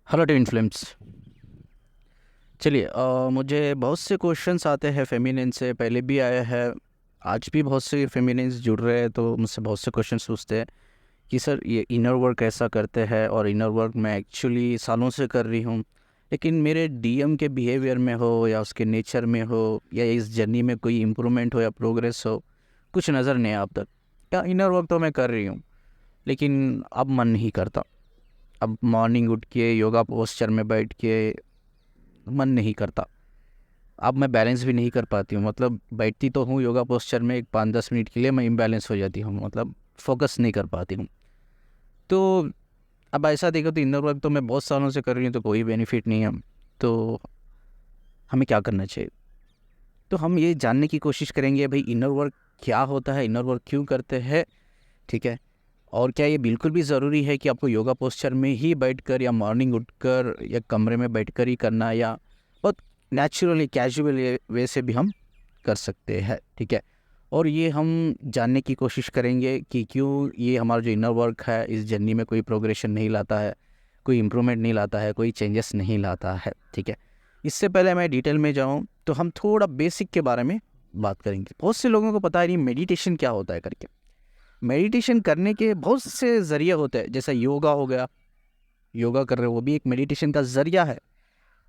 Hello twin flames. चलिए, मुझे बहुत से क्वेश्चंस आते हैं फेमिनिन से, पहले भी आए हैं, आज भी बहुत से फेमिनिन्स जुड़ रहे हैं तो मुझसे बहुत से क्वेश्चंस पूछते हैं कि सर ये इनर वर्क कैसा करते हैं। और इनर वर्क मैं एक्चुअली सालों से कर रही हूँ, लेकिन मेरे डीएम के बिहेवियर में हो या उसके नेचर में हो या इस जर्नी में कोई इम्प्रूवमेंट हो या प्रोग्रेस हो, कुछ नज़र नहीं आया अब तक। क्या इनर वर्क तो मैं कर रही हूँ, लेकिन अब मन नहीं करता। अब मॉर्निंग उठ के योगा पोस्चर में बैठ के मन नहीं करता। अब मैं बैलेंस भी नहीं कर पाती हूँ, मतलब बैठती तो हूँ योगा पोस्चर में, एक 5-10 मिनट के लिए मैं इम्बैलेंस हो जाती हूँ, मतलब फोकस नहीं कर पाती हूँ। तो अब ऐसा देखो तो इनर वर्क तो मैं बहुत सालों से कर रही हूँ, तो कोई बेनिफिट नहीं है। तो हमें क्या करना चाहिए? तो हम ये जानने की कोशिश करेंगे भाई इनर वर्क क्या होता है, इनर वर्क क्यों करते हैं, ठीक है। और क्या ये बिल्कुल भी ज़रूरी है कि आपको योगा पोस्चर में ही बैठकर या मॉर्निंग उठकर या कमरे में बैठकर ही करना, या बहुत नेचुरली कैजुअल वे से भी हम कर सकते हैं, ठीक है। और ये हम जानने की कोशिश करेंगे कि क्यों ये हमारा जो इनर वर्क है इस जर्नी में कोई प्रोग्रेशन नहीं लाता है, कोई इम्प्रूवमेंट नहीं लाता है, कोई चेंजेस नहीं लाता है, ठीक है। इससे पहले मैं डिटेल में जाऊँ तो हम थोड़ा बेसिक के बारे में बात करेंगे। बहुत से लोगों को पता ही नहीं मेडिटेशन क्या होता है करके। मेडिटेशन करने के बहुत से ज़रिए होते हैं, जैसा योगा हो गया, योगा कर रहे हो वो भी एक मेडिटेशन का ज़रिया है,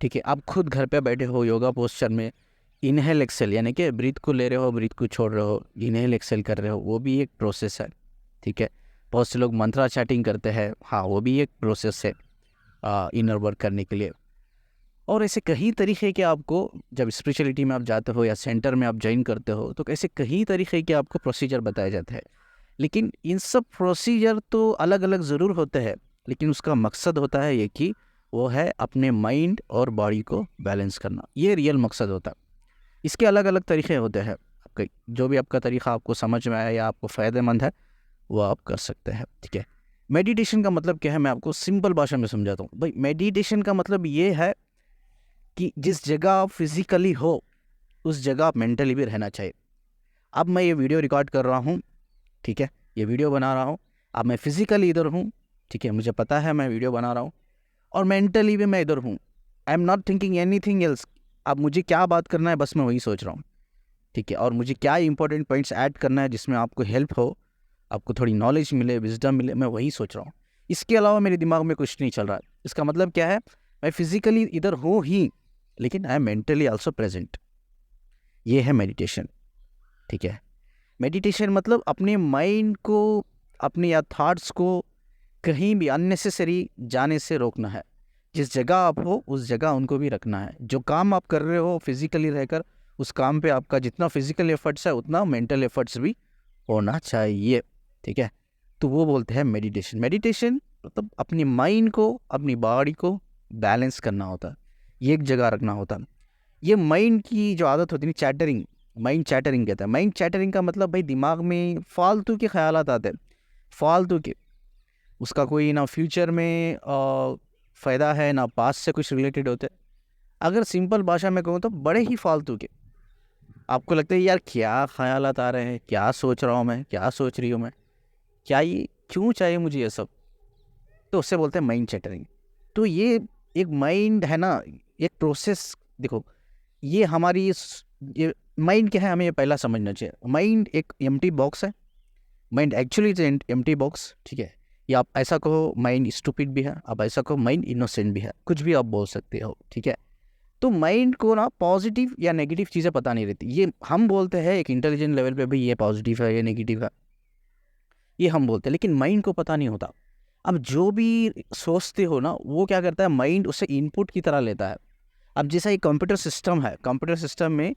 ठीक है। आप खुद घर पे बैठे हो योगा पोस्चर में, इनहेल एक्सेल यानी कि ब्रीथ को ले रहे हो ब्रीथ को छोड़ रहे हो, इनहेल एक्सेल कर रहे हो, वो भी एक प्रोसेस है, ठीक है। बहुत से लोग मंत्रा चैटिंग करते हैं, हाँ वो भी एक प्रोसेस है इनर वर्क करने के लिए। और ऐसे कई तरीके के आपको, जब स्पिरिचुअलिटी में आप जाते हो या सेंटर में आप ज्वाइन करते हो, तो ऐसे कई तरीके के आपको प्रोसीजर बताए जाते हैं। लेकिन इन सब प्रोसीजर तो अलग अलग ज़रूर होते हैं, लेकिन उसका मकसद होता है ये कि वो है अपने माइंड और बॉडी को बैलेंस करना, ये रियल मकसद होता है। इसके अलग अलग तरीके होते हैं, आपके जो भी आपका तरीका आपको समझ में आया या आपको फ़ायदेमंद है वो आप कर सकते हैं, ठीक है। मेडिटेशन का मतलब क्या है, मैं आपको सिंपल भाषा में समझाता हूँ भाई। मेडिटेशन का मतलब ये है कि जिस जगह आप फिज़िकली हो उस जगह आप मेंटली भी रहना चाहिए। अब मैं ये वीडियो रिकॉर्ड कर रहा हूँ, ठीक है, ये वीडियो बना रहा हूँ, अब मैं फिज़िकली इधर हूँ, ठीक है, मुझे पता है मैं वीडियो बना रहा हूँ, और मेंटली भी मैं इधर हूँ। I am not thinking anything else. अब मुझे क्या बात करना है बस मैं वही सोच रहा हूँ, ठीक है। और मुझे क्या इंपॉर्टेंट पॉइंट्स ऐड करना है जिसमें आपको हेल्प हो, आपको थोड़ी नॉलेज मिले, विजडम मिले, मैं वही सोच रहा हूँ। इसके अलावा मेरे दिमाग में कुछ नहीं चल रहा है। इसका मतलब क्या है, मैं फिज़िकली इधर हूँ ही, लेकिन I am mentally also present. ये है मेडिटेशन, ठीक है। मेडिटेशन मतलब अपने माइंड को, अपने या थॉट्स को कहीं भी अननेसेसरी जाने से रोकना है। जिस जगह आप हो उस जगह उनको भी रखना है। जो काम आप कर रहे हो फिजिकली रहकर, उस काम पे आपका जितना फिजिकल एफर्ट्स है उतना मेंटल एफर्ट्स भी होना चाहिए, ठीक है। तो वो बोलते हैं मेडिटेशन। मेडिटेशन मतलब अपनी माइंड को, अपनी बॉडी को बैलेंस करना होता है, ये एक जगह रखना होता है। ये माइंड की जो आदत होती है चैटरिंग, माइंड चैटरिंग कहता है। माइंड चैटरिंग का मतलब भाई दिमाग में फालतू के ख्यालात आते हैं, फालतू के। उसका कोई ना फ्यूचर में फ़ायदा है ना पास्ट से कुछ रिलेटेड होते हैं। अगर सिंपल भाषा में कहूँ तो बड़े ही फालतू के। आपको लगता है यार क्या ख्यालात आ रहे हैं, क्या सोच रहा हूँ मैं, क्या सोच रही हूँ मैं, क्या ये क्यों चाहिए मुझे ये सब, तो उससे बोलते हैं माइंड चैटरिंग। तो ये एक माइंड है ना, एक प्रोसेस। देखो ये हमारी ये माइंड क्या है, हमें ये पहला समझना चाहिए। माइंड एक एम्प्टी बॉक्स है। Mind actually is empty box, ठीक है। या आप ऐसा कहो माइंड स्टूपिड भी है, आप ऐसा कहो माइंड इनोसेंट भी है, कुछ भी आप बोल सकते हो, ठीक है। तो माइंड को ना पॉजिटिव या नेगेटिव चीज़ें पता नहीं रहती। ये हम बोलते हैं एक इंटेलिजेंट लेवल पे भाई ये पॉजिटिव है ये नेगेटिव है, ये हम बोलते हैं, लेकिन माइंड को पता नहीं होता। अब जो भी सोचते हो ना वो क्या करता है, माइंड उसे इनपुट की तरह लेता है। अब जैसा एक कंप्यूटर सिस्टम है, कंप्यूटर सिस्टम में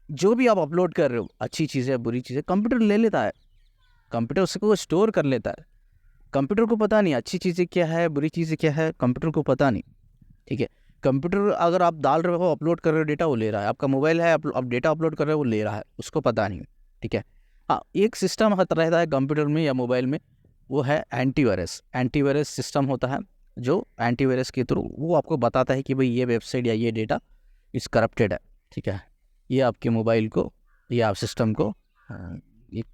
जो भी आप अपलोड कर रहे हो, अच्छी चीज़ें बुरी चीज़ें, कंप्यूटर ले लेता है, कंप्यूटर उसको स्टोर कर लेता है। कंप्यूटर को पता नहीं अच्छी चीज़ें क्या है बुरी चीज़ें क्या है, कंप्यूटर को पता नहीं, ठीक है। कंप्यूटर अगर आप डाल रहे हो अपलोड कर रहे हो डेटा, वो ले रहा है। आपका मोबाइल है आप डेटा अपलोड कर रहे हो, वो ले रहा है, उसको पता नहीं, ठीक है। हाँ एक सिस्टम रहता है कंप्यूटर में या मोबाइल में, वो है एंटीवायरस। एंटीवायरस सिस्टम होता है जो एंटीवायरस के थ्रू वो आपको बताता है कि भाई ये वेबसाइट या ये डेटा इस करप्टेड है, ठीक है। ये आपके मोबाइल को या आप सिस्टम को, एक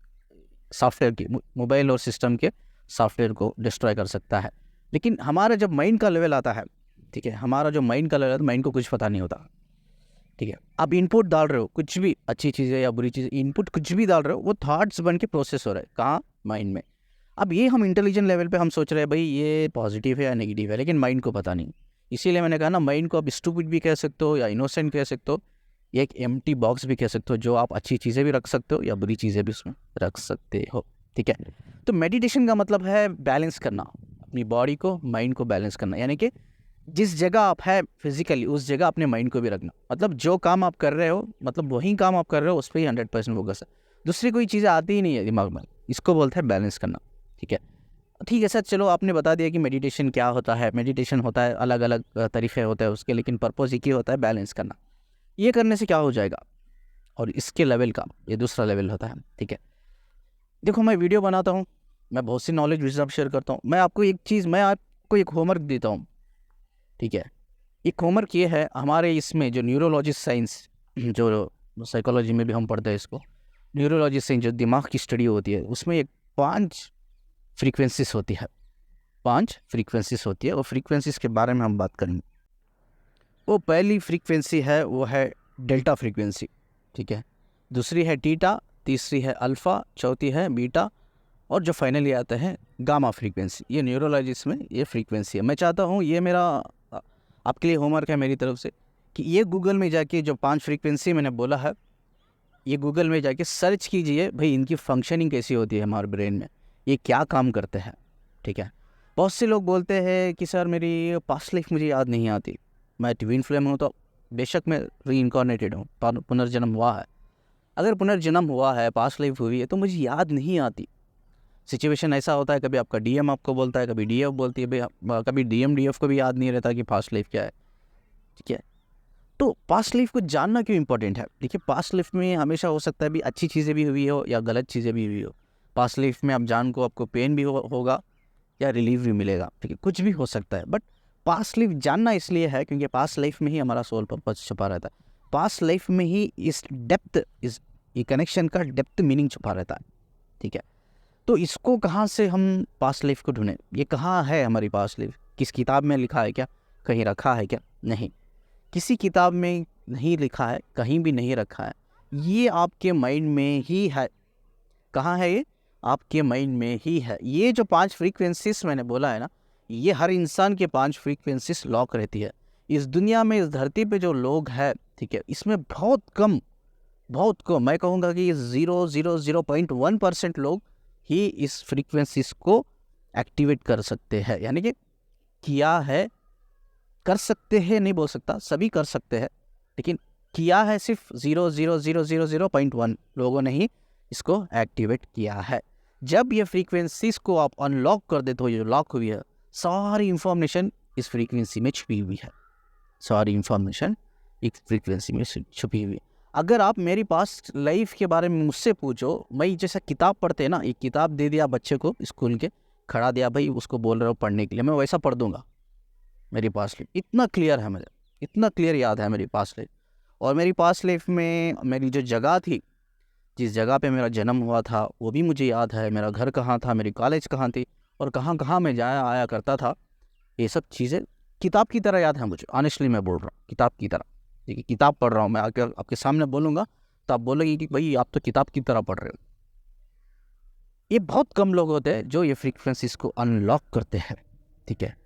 सॉफ्टवेयर की, मोबाइल और सिस्टम के सॉफ्टवेयर को डिस्ट्रॉय कर सकता है। लेकिन हमारा जब माइंड का लेवल आता है, ठीक है। हमारा जो माइंड का लेवल है, माइंड को कुछ पता नहीं होता, ठीक है। आप इनपुट डाल रहे हो, कुछ भी अच्छी चीज़ है या बुरी चीज़, इनपुट कुछ भी डाल रहे हो, वो थॉट्स बन के प्रोसेस हो रहा है कहाँ, माइंड में। अब ये हम इंटेलिजेंट लेवल पे हम सोच रहे हैं भाई ये पॉजिटिव है या नेगेटिव है, लेकिन माइंड को पता नहीं। इसीलिए मैंने कहा ना, माइंड को आप स्टूपिड भी कह सकते हो या इनोसेंट कह सकते हो, या एक एम्प्टी बॉक्स भी कह सकते हो, जो आप अच्छी चीज़ें भी रख सकते हो या बुरी चीज़ें भी उसमें रख सकते हो, ठीक है। तो मेडिटेशन का मतलब है बैलेंस करना, अपनी बॉडी को, माइंड को बैलेंस करना, यानी कि जिस जगह आप है फिजिकली उस जगह अपने माइंड को भी रखना। मतलब जो काम आप कर रहे हो, मतलब वही काम आप कर रहे हो, उस पर ही 100% फोकस है, दूसरी कोई चीज़ें आती ही नहीं है दिमाग में। इसको बोलते हैं बैलेंस करना, ठीक है। ठीक है सर, चलो आपने बता दिया कि मेडिटेशन क्या होता है। मेडिटेशन होता है, अलग अलग तरीके होते हैं उसके, लेकिन पर्पज़ एक ही होता है, बैलेंस करना। ये करने से क्या हो जाएगा, और इसके लेवल का ये दूसरा लेवल होता है, ठीक है। देखो मैं वीडियो बनाता हूँ, मैं बहुत सी नॉलेज विजडम शेयर करता हूँ, मैं आपको एक होमवर्क देता हूँ, ठीक है। एक होमवर्क ये है, हमारे इसमें जो न्यूरोलॉजिस्ट साइंस, जो साइकोलॉजी में भी हम पढ़ते हैं इसको, न्यूरोलॉजी साइंस जो दिमाग की स्टडी होती है, उसमें एक 5 फ्रीक्वेंसीज होती है, 5 फ्रीक्वेंसीज होती है, और फ्रीक्वेंसीज के बारे में हम बात करेंगे। वो पहली फ्रीक्वेंसी है वो है डेल्टा फ्रीक्वेंसी, ठीक है। दूसरी है टीटा, तीसरी है अल्फ़ा, चौथी है बीटा, और जो फाइनली आता है गामा फ्रीक्वेंसी। ये न्यूरोलॉजिस्ट में ये फ्रीक्वेंसी है। मैं चाहता हूँ, ये मेरा आपके लिए होमवर्क है मेरी तरफ से, कि ये गूगल में जाके जो 5 फ्रीक्वेंसी मैंने बोला है, ये गूगल में जाके सर्च कीजिए भाई इनकी फंक्शनिंग कैसी होती है हमारे ब्रेन में, ये क्या काम करते हैं, ठीक है। बहुत से लोग बोलते हैं कि सर मेरी पास्ट लाइफ मुझे याद नहीं आती, मैं ट्विन फ्लेम हूँ, तो बेशक मैं रीइंकारनेटेड हूँ, पुनर्जन्म हुआ है। अगर पुनर्जन्म हुआ है, पास्ट लाइफ हुई है, तो मुझे याद नहीं आती। सिचुएशन ऐसा होता है, कभी आपका डीएम आपको बोलता है, कभी डीएफ बोलती है भाई, कभी डीएम डीएफ को भी याद नहीं रहता कि पास्ट लाइफ क्या है, ठीक है। तो पास्ट लाइफ को जानना क्यों इंपॉर्टेंट है? देखिए, पास्ट लाइफ में हमेशा हो सकता है भी अच्छी चीज़ें भी हुई हो या गलत चीज़ें भी हुई हो। पास्ट लाइफ में आप जान को आपको पेन भी होगा या रिलीफ भी मिलेगा, ठीक है, कुछ भी हो सकता है। बट पास्ट लाइफ जानना इसलिए है क्योंकि पास्ट लाइफ में ही हमारा सोल पर्पस छुपा रहता है, पास्ट लाइफ में ही इस डेप्थ, इस ये कनेक्शन का डेप्थ मीनिंग छुपा रहता है, ठीक है। तो इसको कहाँ से हम पास्ट लाइफ को ढूंढें? ये कहाँ है हमारी पास्ट लाइफ? किस किताब में लिखा है क्या? कहीं रखा है क्या? नहीं, किसी किताब में नहीं लिखा है, कहीं भी नहीं रखा है। ये आपके माइंड में ही है। कहाँ है ये? आपके माइंड में ही है। ये जो 5 फ्रीक्वेंसीज मैंने बोला है ना, ये हर इंसान के 5 फ्रीक्वेंसीज लॉक रहती है। इस दुनिया में, इस धरती पे जो लोग हैं, ठीक है, इसमें बहुत कम, मैं कहूँगा कि 0.1% लोग ही इस फ्रीक्वेंसीज को एक्टिवेट कर सकते हैं। यानी कि किया है, कर सकते हैं नहीं बोल सकता, सभी कर सकते हैं, लेकिन किया है सिर्फ 0.00001 लोगों ने ही इसको एक्टिवेट किया है। जब ये फ्रीक्वेंसीज को आप अनलॉक कर देते हो, जो लॉक हुई है, सारी इंफॉर्मेशन इस फ्रीक्वेंसी में छुपी हुई है, सारी इंफॉर्मेशन इस फ्रीक्वेंसी में छुपी हुई है। अगर आप मेरी पास्ट लाइफ के बारे में मुझसे पूछो, मैं जैसा किताब पढ़ते हैं ना, एक किताब दे दिया बच्चे को स्कूल के, खड़ा दिया भाई उसको बोल रहे हो पढ़ने के लिए, मैं वैसा पढ़ दूंगा। मेरी पास्ट लाइफ इतना क्लियर है, मुझे इतना क्लियर याद है मेरी पास्ट लाइफ। और मेरी पास्ट लाइफ में मेरी जो जगह थी, जिस जगह पे मेरा जन्म हुआ था, वो भी मुझे याद है। मेरा घर कहाँ था, मेरी कॉलेज कहाँ थी, और कहाँ कहाँ मैं जाया आया करता था, ये सब चीज़ें किताब की तरह याद है मुझे। ऑनेस्टली मैं बोल रहा हूँ, किताब की तरह। देखिए, किताब पढ़ रहा हूँ मैं, आकर आपके सामने बोलूँगा तो आप बोलोगे कि भाई आप तो किताब की तरह पढ़ रहे हो। ये बहुत कम लोग होते हैं जो ये फ्रीक्वेंसीज को अनलॉक करते हैं, ठीक है।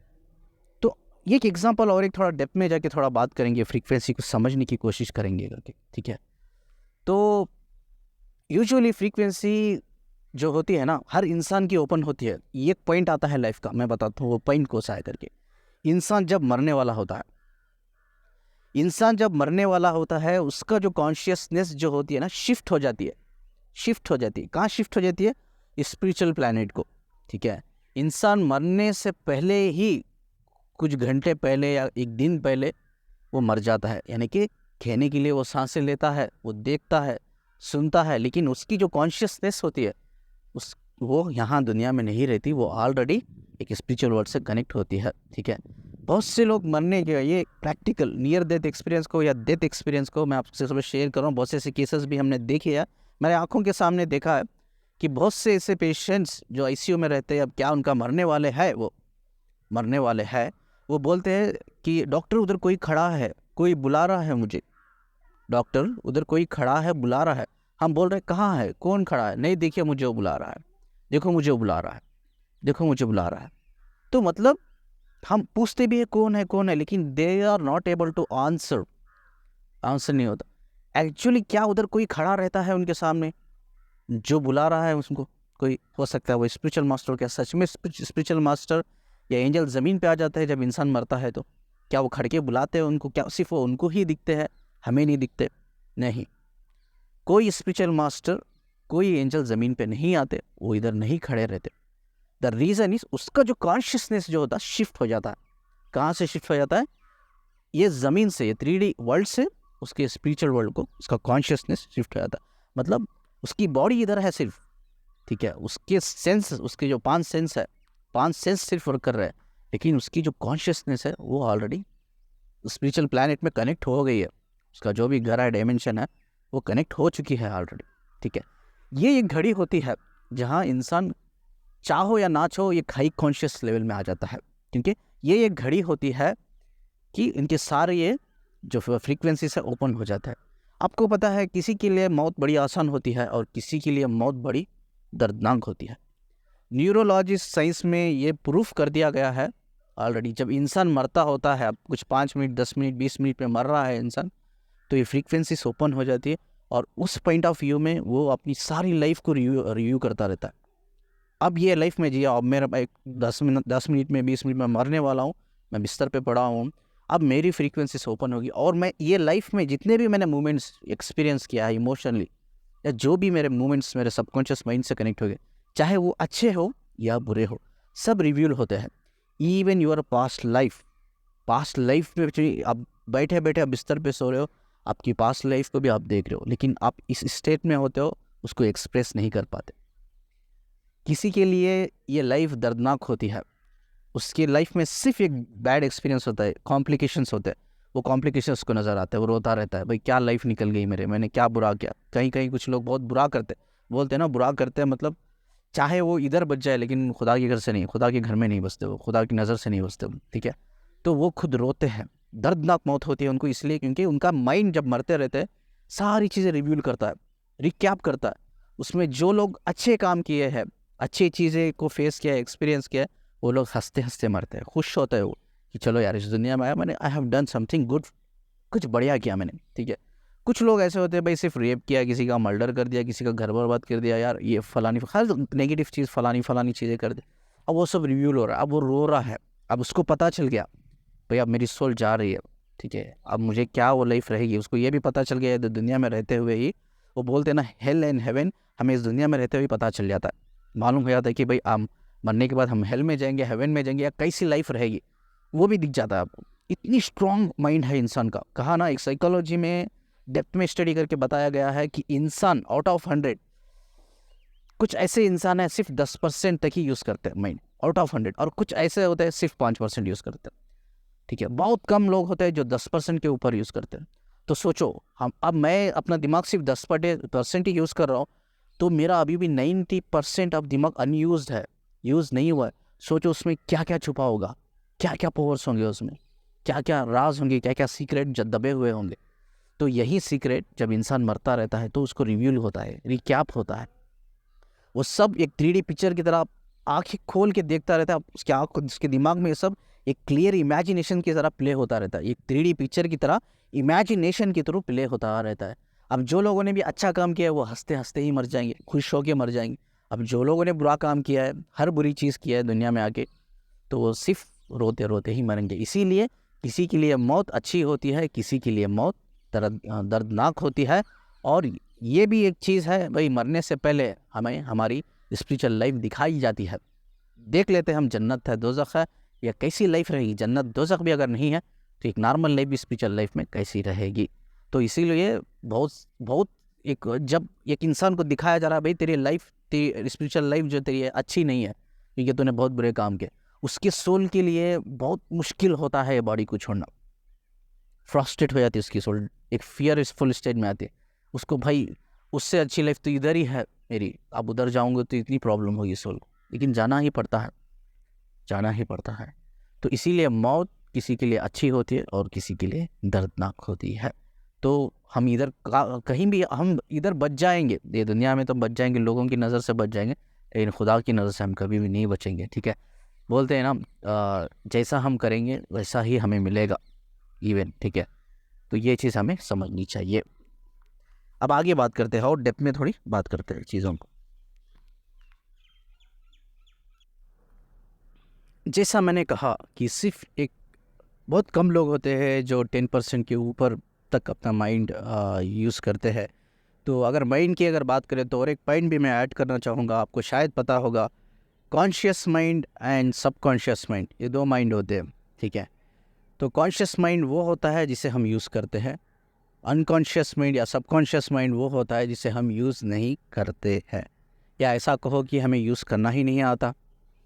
तो ये एक एग्जांपल, और एक थोड़ा डेप्थ में जाके थोड़ा बात करेंगे, फ्रीक्वेंसी को समझने की कोशिश करेंगे करके, ठीक है। तो यूजुअली फ्रीक्वेंसी जो होती है ना, हर इंसान की ओपन होती है। ये एक पॉइंट आता है लाइफ का, मैं बताता हूँ वो पॉइंट को सा है करके। इंसान जब मरने वाला होता है, इंसान जब मरने वाला होता है, उसका जो कॉन्शियसनेस जो होती है ना, शिफ्ट हो जाती है। कहाँ शिफ्ट हो जाती है? स्पिरिचुअल प्लैनेट को, ठीक है। इंसान मरने से पहले ही, कुछ घंटे पहले या एक दिन पहले वो मर जाता है। यानी कि कहने के लिए वो सांसें लेता है, वो देखता है, सुनता है, लेकिन उसकी जो कॉन्शियसनेस होती है वो यहाँ दुनिया में नहीं रहती, वो ऑलरेडी एक स्पिरिचुअल वर्ल्ड से कनेक्ट होती है, ठीक है। बहुत से लोग मरने के, ये प्रैक्टिकल नियर डेथ एक्सपीरियंस को या डेथ एक्सपीरियंस को मैं आपसे सब शेयर कर रहा हूँ। बहुत से ऐसे केसेस भी हमने देखे हैं, मेरे आंखों के सामने देखा है कि बहुत से ऐसे पेशेंट्स जो आईसीयू में रहते हैं, अब क्या उनका मरने वाले हैं, वो मरने वाले हैं, वो बोलते हैं कि डॉक्टर उधर कोई खड़ा है, कोई बुला रहा है मुझे, डॉक्टर उधर कोई खड़ा है बुला रहा है। हम बोल रहे हैं कहाँ है, कौन खड़ा है, नहीं देखिए मुझे वो बुला रहा है, देखो मुझे वो बुला रहा है, देखो मुझे बुला रहा है। तो मतलब हम पूछते भी है कौन है, लेकिन they are not able to answer, answer नहीं होता। एक्चुअली क्या उधर कोई खड़ा रहता है उनके सामने जो बुला रहा है उसको? कोई हो सकता है वो स्पिरिचुअल मास्टर। क्या सच में स्पिरिचुअल मास्टर या एंजल ज़मीन पे आ जाते हैं जब इंसान मरता है? तो क्या वो खड़ के बुलाते हैं उनको? क्या सिर्फ वो उनको ही दिखते हैं, हमें नहीं दिखते? नहीं, कोई स्पिरिचुअल मास्टर, कोई एंजल ज़मीन पे नहीं आते, वो इधर नहीं खड़े रहते। द रीज़न इज उसका जो कॉन्शियसनेस जो होता है शिफ्ट हो जाता है। कहाँ से शिफ्ट हो जाता है? ये ज़मीन से, ये 3D वर्ल्ड से उसके स्पिरिचुअल वर्ल्ड को उसका कॉन्शियसनेस शिफ्ट हो जाता है। मतलब उसकी बॉडी इधर है सिर्फ, ठीक है, उसके सेंस, उसके जो 5 सेंस है, 5 सेंस सिर्फ वर्क कर रहे हैं, लेकिन उसकी जो कॉन्शियसनेस है वो ऑलरेडी स्पिरिचुअल प्लैनेट में कनेक्ट हो गई है। उसका जो भी घर है, डायमेंशन है, वो कनेक्ट हो चुकी है ऑलरेडी, ठीक है। ये एक घड़ी होती है जहाँ इंसान चाहो या ना चाहो एक हाई कॉन्शियस लेवल में आ जाता है, क्योंकि ये एक घड़ी होती है कि इनके सारे ये जो फ्रीक्वेंसी से ओपन हो जाता है। आपको पता है किसी के लिए मौत बड़ी आसान होती है और किसी के लिए मौत बड़ी दर्दनाक होती है। न्यूरोलॉजिस्ट साइंस में ये प्रूफ कर दिया गया है ऑलरेडी। जब इंसान मरता होता है, अब कुछ 5 मिनट, 10 मिनट, 20 मिनट में मर रहा है इंसान, तो ये फ्रीक्वेंसीज ओपन हो जाती है और उस पॉइंट ऑफ व्यू में वो अपनी सारी लाइफ को रिव्यू करता रहता है। अब ये लाइफ में जिया, अब मेरा एक 10 मिनट में, 20 मिनट में मरने वाला हूँ, मैं बिस्तर पे पड़ा हूँ, अब मेरी फ्रीक्वेंसीज ओपन होगी और मैं ये लाइफ में जितने भी मैंने मोमेंट्स एक्सपीरियंस किया है इमोशनली, या जो भी मेरे मोमेंट्स मेरे सबकॉन्शियस माइंड से कनेक्ट हो गए, चाहे वो अच्छे हो या बुरे हो, सब रिव्यूल होते हैं। इवन योर पास्ट लाइफ में आप बैठे बैठे आप बिस्तर पे सो रहे हो, आपकी पास्ट लाइफ को भी आप देख रहे हो, लेकिन आप इस स्टेट में होते हो, उसको एक्सप्रेस नहीं कर पाते। किसी के लिए ये लाइफ दर्दनाक होती है, उसकी लाइफ में सिर्फ एक बैड एक्सपीरियंस होता है, कॉम्प्लिकेशंस होते हैं, वो कॉम्प्लिकेशंस को नज़र आता है, वो रोता रहता है, भाई क्या लाइफ निकल गई मेरे, मैंने क्या बुरा किया। कहीं कहीं कुछ लोग बहुत बुरा करते, बोलते हैं ना बुरा करते हैं, मतलब चाहे वो इधर बच जाए लेकिन खुदा के घर से नहीं, खुदा के घर में नहीं बसते, वो खुदा की नज़र से नहीं बसते, ठीक है। तो वो खुद रोते हैं, दर्दनाक मौत होती है उनको, इसलिए क्योंकि उनका माइंड जब मरते रहते हैं सारी चीज़ें रिव्यूल करता है, रिकैप करता है। उसमें जो लोग अच्छे काम किए हैं, अच्छी चीज़ें को फेस किया, एक्सपीरियंस किया, वो लोग हंसते हंसते मरते हैं, खुश होते हैं वो कि चलो यार इस दुनिया में आया मैंने, I have done something good, कुछ बढ़िया किया मैंने, ठीक है। कुछ लोग ऐसे होते हैं भाई सिर्फ रेप किया, किसी का मर्डर कर दिया, किसी का घर बर्बाद कर दिया, यार ये फलानी हर नेगेटिव चीज़ फलानी फलानी चीज़ें कर दी, अब वो सब रिव्यूल हो रहा है, अब वो रो रहा है, अब उसको पता चल गया भाई अब मेरी सोल जा रही है, ठीक है, अब मुझे क्या वो लाइफ रहेगी, उसको ये भी पता चल गया है दुनिया में रहते हुए ही। वो बोलते हैं ना हेल एंड हेवन, हमें इस दुनिया में रहते हुए पता चल जाता है, मालूम हो जाता है कि भाई हम मरने के बाद हम हेल में जाएंगे, हेवन में जाएंगे, या कैसी लाइफ रहेगी वो भी दिख जाता है आपको। इतनी स्ट्रॉन्ग माइंड है इंसान का। कहा ना एक साइकोलॉजी में डेप्थ में स्टडी करके बताया गया है कि इंसान आउट ऑफ 100 कुछ ऐसे इंसान है सिर्फ 10% तक ही यूज़ करते हैं माइंड, आउट ऑफ 100, और कुछ ऐसे होते हैं सिर्फ 5% यूज़ करते हैं, ठीक है। बहुत कम लोग होते हैं जो 10% के ऊपर यूज़ करते हैं। तो सोचो, हम अब मैं अपना दिमाग सिर्फ 10% ही यूज़ कर रहा हूँ, तो मेरा अभी भी 90% ऑफ दिमाग अनयूज्ड है, यूज़ नहीं हुआ है। सोचो उसमें क्या क्या छुपा होगा, क्या क्या पावर्स होंगे उसमें, क्या क्या राज होंगे, क्या क्या सीक्रेट दबे हुए होंगे। तो यही सीक्रेट जब इंसान मरता रहता है तो उसको रिव्यूल होता है, रिकैप होता है, वो सब एक 3D पिक्चर की तरह आंखें खोल के देखता रहता है, उसके आँख, उसके दिमाग में ये सब एक क्लियर इमेजिनेशन की तरह प्ले होता रहता है, एक 3D पिक्चर की तरह इमेजिनेशन की तरह प्ले होता रहता है। अब जो लोगों ने भी अच्छा काम किया है वो हंसते हंसते ही मर जाएंगे, खुश होकर मर जाएंगे। अब जो लोगों ने बुरा काम किया है, हर बुरी चीज़ किया है दुनिया में आके, तो वो सिर्फ रोते रोते ही मरेंगे। इसीलिए किसी के लिए मौत अच्छी होती है, किसी के लिए मौत दर्दनाक होती है। और ये भी एक चीज़ है भाई, मरने से पहले हमें हमारी स्पिरिचुअल लाइफ दिखाई जाती है, देख लेते हैं हम जन्नत है दोज़ख है या कैसी लाइफ रहेगी। जन्नत दोज़ख भी अगर नहीं है तो एक नॉर्मल लाइफ भी स्पिरिचुअल लाइफ में कैसी रहेगी। तो इसीलिए बहुत बहुत एक जब एक इंसान को दिखाया जा रहा है भाई तेरी लाइफ, तेरी स्पिरिचुअल लाइफ जो तेरी है अच्छी नहीं है क्योंकि तूने बहुत बुरे काम किए, उसके सोल के लिए बहुत मुश्किल होता है बॉडी को छोड़ना, फ्रस्ट्रेट हो जाती है उसकी सोल, एक फियरफुल स्टेज में आती है उसको, भाई उससे अच्छी लाइफ तो इधर ही है मेरी, अब उधर जाऊंगे तो इतनी प्रॉब्लम होगी सोल को, लेकिन जाना ही पड़ता है, जाना ही पड़ता है। तो इसीलिए मौत किसी के लिए अच्छी होती है और किसी के लिए दर्दनाक होती है। तो हम इधर कहीं भी हम इधर बच जाएंगे, ये दुनिया में तो बच जाएंगे, लोगों की नज़र से बच जाएंगे, लेकिन खुदा की नज़र से हम कभी भी नहीं बचेंगे। ठीक है, बोलते हैं ना जैसा हम करेंगे वैसा ही हमें मिलेगा इवन। ठीक है, तो ये चीज़ हमें समझनी चाहिए। अब आगे बात करते हैं और डेप्थ में थोड़ी बात करते हैं चीज़ों को। जैसा मैंने कहा कि सिर्फ एक बहुत कम लोग होते हैं जो 10% के ऊपर तक अपना माइंड यूज़ करते हैं। तो अगर माइंड की अगर बात करें तो और एक पॉइंट भी मैं ऐड करना चाहूँगा, आपको शायद पता होगा, conscious mind and subconscious mind, ये दो माइंड होते हैं। ठीक है, तो कॉन्शियस माइंड वो होता है जिसे हम यूज़ करते हैं, अनकॉन्शियस माइंड या सबकॉन्शियस माइंड वो होता है जिसे हम यूज़ नहीं करते हैं, या ऐसा कहो कि हमें यूज़ करना ही नहीं आता।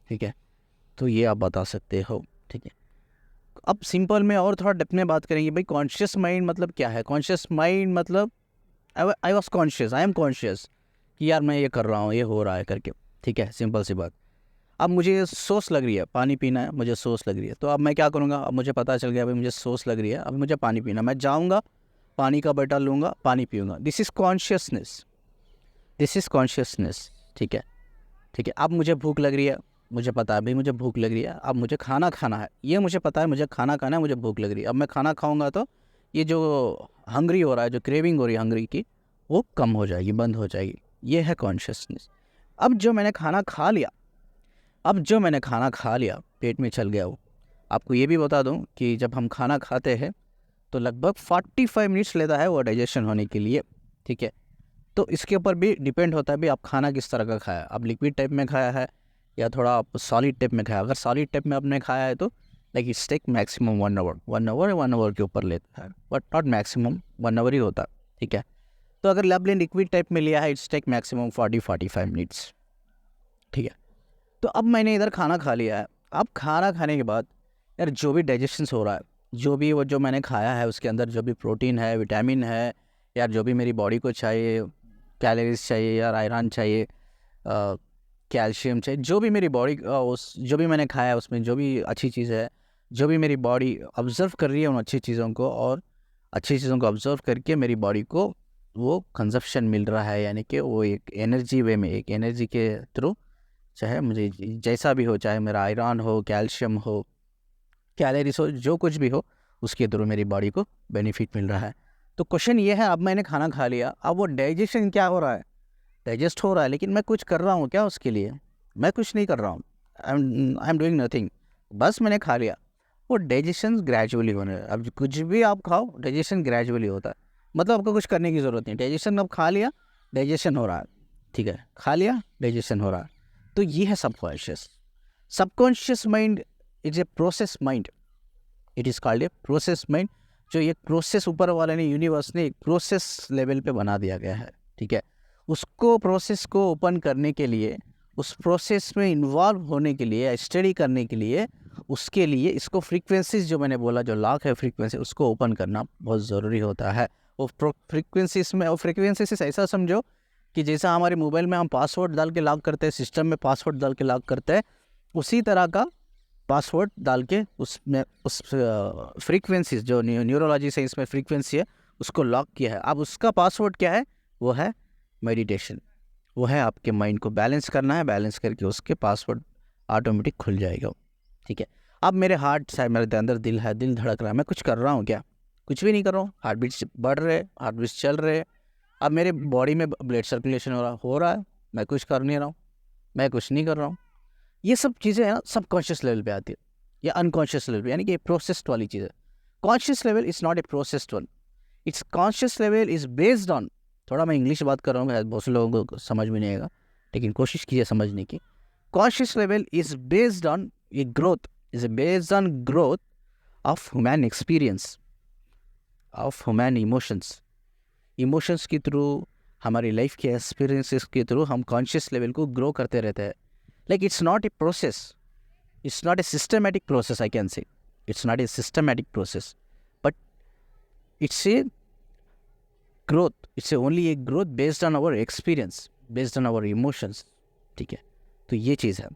ठीक है, तो ये आप बता सकते हो। ठीक है, अब सिंपल में और थोड़ा डेप्थ में बात करेंगे, भाई कॉन्शियस माइंड मतलब क्या है। कॉन्शियस माइंड मतलब I was conscious, I am conscious कि यार मैं ये कर रहा हूँ, ये हो रहा है करके। ठीक है, सिंपल सी बात। अब मुझे सोच लग रही है, पानी पीना है, मुझे सोच लग रही है, तो अब मैं क्या करूँगा, अब मुझे पता चल गया भाई मुझे सोच लग रही है, अब मुझे पानी पीना, मैं जाऊँगा पानी का बॉटल लूँगा, पानी पीऊँगा। This is consciousness, this is consciousness. ठीक है, ठीक है। अब मुझे भूख लग रही है, मुझे पता है भाई मुझे भूख लग रही है, अब मुझे खाना खाना है, ये मुझे पता है मुझे खाना खाना है, मुझे भूख लग रही है। अब मैं खाना खाऊंगा तो ये जो हंग्री हो रहा है, जो क्रेविंग हो रही है हंग्री की, वो कम हो जाएगी, बंद हो जाएगी। ये है कॉन्शियसनेस। अब जो मैंने खाना खा लिया, अब जो मैंने खाना खा लिया, पेट में चल गया वो। आपको ये भी बता दूं कि जब हम खाना खाते हैं तो लगभग 45 मिनट्स लेता है वो डाइजेशन होने के लिए। ठीक है, तो इसके ऊपर भी डिपेंड होता है भी आप खाना किस तरह का खाया, आप लिक्विड टाइप में खाया है या थोड़ा आप सॉलिड टाइप में खाया। अगर सॉलिड टाइप में आपने खाया है तो like it's take maximum 1 hour, 1 hour के ऊपर लेता है, बट नॉट मैक्सिमम 1 आवर ही होता है। ठीक है, तो अगर आपने लिक्विड टाइप में लिया है इट्स टेक मैक्सिमम 40-45 मिनट्स। ठीक है, तो अब मैंने इधर खाना खा लिया है। अब खाना खाने के बाद यार जो भी डाइजेशन हो रहा है, जो भी वो जो मैंने खाया है उसके अंदर जो भी प्रोटीन है, विटामिन है, यार जो भी मेरी बॉडी को चाहिए, कैलोरीज चाहिए यार, आयरन चाहिए, कैल्शियम चाहिए, जो भी मेरी बॉडी उस जो भी मैंने खाया है उसमें जो भी अच्छी चीज़ है, जो भी मेरी बॉडी ऑब्ज़र्व कर रही है उन अच्छी चीज़ों को, और अच्छी चीज़ों को ऑब्ज़र्व करके मेरी बॉडी को वो कंजप्शन मिल रहा है, यानी कि वो एक एनर्जी वे में, एक एनर्जी के थ्रू, चाहे मुझे जैसा भी हो, चाहे मेरा आयरन हो, कैल्शियम हो, कैलोरीज हो, जो कुछ भी हो, उसके थ्रू मेरी बॉडी को बेनिफिट मिल रहा है। तो क्वेश्चन ये है, अब मैंने खाना खा लिया, अब वो डाइजेशन क्या हो रहा है, डाइजेस्ट हो रहा है, लेकिन मैं कुछ कर रहा हूँ क्या उसके लिए? मैं कुछ नहीं कर रहा हूँ, आई एम डूइंग नथिंग, बस मैंने खा लिया। वो डाइजेशन ग्रेजुअली होने है। अब कुछ भी आप खाओ डाइजेशन ग्रेजुअली होता है, मतलब आपको कुछ करने की ज़रूरत नहीं, डाइजेशन अब खा लिया, डाइजेशन हो रहा है। ठीक है, खा लिया, डाइजेशन हो रहा है। तो ये है subconscious. Subconscious mind is a process mind, it is called a process mind. जो एक प्रोसेस ऊपर वाले ने, यूनिवर्स ने एक प्रोसेस लेवल पे बना दिया गया है। ठीक है, उसको प्रोसेस को ओपन करने के लिए, उस प्रोसेस में इन्वॉल्व होने के लिए, स्टडी करने के लिए, उसके लिए इसको फ्रीक्वेंसीज जो मैंने बोला, जो लॉक है फ्रीक्वेंसी, उसको ओपन करना बहुत ज़रूरी होता है। वो फ्रीक्वेंसीज में, और फ्रीक्वेंसीज ऐसा समझो कि जैसा हमारे मोबाइल में हम पासवर्ड डाल के लॉक करते हैं, सिस्टम में पासवर्ड डाल के लॉक करते हैं, उसी तरह का पासवर्ड डाल के उसमें उस फ्रीक्वेंसीज जो न्यूरोलॉजी से इसमें फ्रीक्वेंसी है उसको लॉक किया है। अब उसका पासवर्ड क्या है? वो है मेडिटेशन। वो है आपके माइंड को बैलेंस करना है, बैलेंस करके उसके पासवर्ड ऑटोमेटिक खुल जाएगा। ठीक है, अब मेरे हार्ट साइड, मेरे अंदर दिल है, दिल धड़क रहा है, मैं कुछ कर रहा हूँ क्या? कुछ भी नहीं कर रहा हूँ। हार्ट बीट्स बढ़ रहे, हार्ट बीट्स चल रहे। अब मेरे बॉडी में ब्लड सर्कुलेशन हो रहा है, मैं कुछ कर नहीं रहा हूँ, मैं कुछ नहीं कर रहा हूँ। ये सब चीज़ें हैं ना, सबकॉन्शियस लेवल पे आती है या अनकॉन्शियस लेवल पे, यानी कि प्रोसेस्ड वाली चीज़ है। Conscious level is not a processed one, it's conscious level is based on, थोड़ा मैं इंग्लिश बात कर रहा हूँ, बहुत से लोगों को समझ में नहीं आएगा, लेकिन कोशिश कीजिए समझने की। Conscious level is based on a growth, is based on growth of human experience, of human emotions. Emotions के थ्रू, हमारी लाइफ के एक्सपीरियंसेस के थ्रू हम कॉन्शियस लेवल को ग्रो करते रहते हैं। Like it's not a process, it's not a systematic process, I can say. It's not a systematic process, but it's a growth. It's only a growth based on our experience, based on our emotions. ठीक है, तो ये चीज़ है।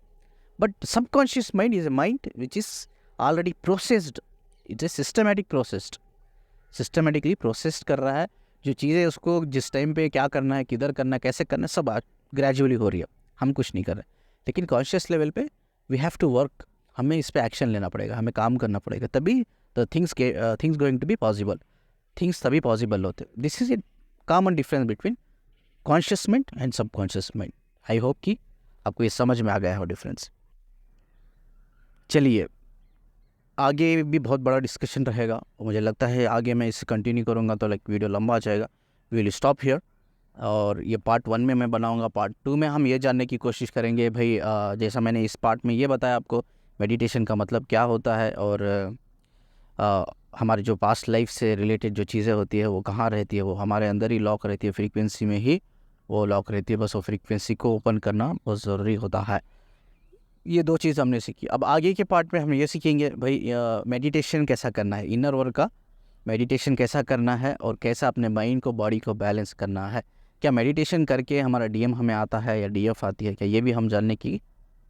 But subconscious mind is a mind which is already processed, it's a systematic processed, systematically processed कर रहा है जो चीज़ें उसको जिस टाइम पे क्या करना है, किधर करना है, कैसे करना है, सब ग्रेजुअली हो रही है, हम कुछ नहीं कर रहे। लेकिन कॉन्शियस लेवल पे वी हैव टू वर्क, हमें इस पे एक्शन लेना पड़ेगा, हमें काम करना पड़ेगा, तभी the things going to be possible, things तभी पॉसिबल होते। This is a common difference between conscious mind and subconscious mind. I hope कि आपको ये समझ में आ गया हो डिफरेंस। चलिए, आगे भी बहुत बड़ा डिस्कशन रहेगा और मुझे लगता है आगे मैं इसे कंटिन्यू करूँगा तो वीडियो लंबा आ जाएगा। वी विल स्टॉप हियर, और ये पार्ट 1 में मैं बनाऊँगा। पार्ट 2 में हम ये जानने की कोशिश करेंगे भाई, जैसा मैंने इस पार्ट में ये बताया आपको मेडिटेशन का मतलब क्या होता है, और हमारे जो पास्ट लाइफ से रिलेटेड जो चीज़ें होती है वो कहाँ रहती है, वो हमारे अंदर ही लॉक रहती है, फ्रीक्वेंसी में ही वो लॉक रहती है, बस वो फ्रीक्वेंसी को ओपन करना बहुत ज़रूरी होता है। ये 2 चीज़ हमने सीखी। अब आगे के पार्ट में हम ये सीखेंगे भाई मेडिटेशन कैसा करना है, इनर वर्क का मेडिटेशन कैसा करना है, और कैसा अपने माइंड को, बॉडी को बैलेंस करना है। क्या मेडिटेशन करके हमारा डीएम हमें आता है या डीएफ आती है क्या, ये भी हम जानने की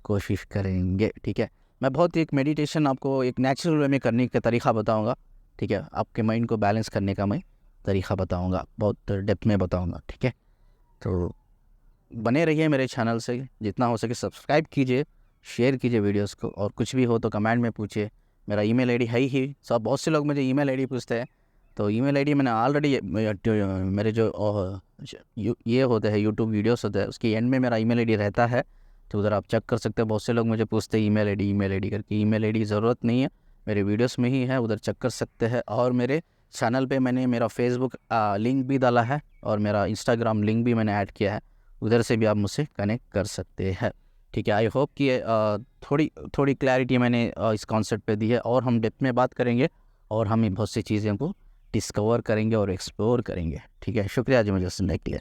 कोशिश करेंगे। ठीक है, मैं बहुत एक मेडिटेशन आपको एक नेचुरल वे में करने का तरीका बताऊंगा। ठीक है, आपके माइंड को बैलेंस करने का मैं तरीका बताऊंगा, बहुत डेप्थ में बताऊंगा। ठीक है, तो बने रहिए मेरे चैनल से, जितना हो सके सब्सक्राइब कीजिए, शेयर कीजिए वीडियोस को, और कुछ भी हो तो कमेंट में पूछिए। मेरा ईमेल आईडी है ही, सब बहुत से लोग मुझे ईमेल आईडी पूछते हैं, तो ईमेल आईडी मैंने ऑलरेडी मेरे जो ये होते हैं यूट्यूब वीडियोस होते हैं उसके एंड में मेरा ईमेल आईडी रहता है, तो उधर आप चेक कर सकते हैं। बहुत से लोग मुझे पूछते हैं ईमेल आईडी करके, ईमेल आईडी ज़रूरत नहीं है, मेरे वीडियोस में ही है, उधर चेक कर सकते हैं। और मेरे चैनल पे मैंने मेरा फेसबुक लिंक भी डाला है, और मेरा इंस्टाग्राम लिंक भी मैंने ऐड किया है, उधर से भी आप मुझसे कनेक्ट कर सकते हैं। ठीक है, आई होप कि थोड़ी क्लैरिटी मैंने इस कॉन्सेप्ट पे दी है, और हम डेप्थ में बात करेंगे, और हम बहुत सी चीज़ों को डिस्कवर करेंगे और एक्सप्लोर करेंगे। ठीक है, शुक्रिया जी मुझे सुनने के लिए।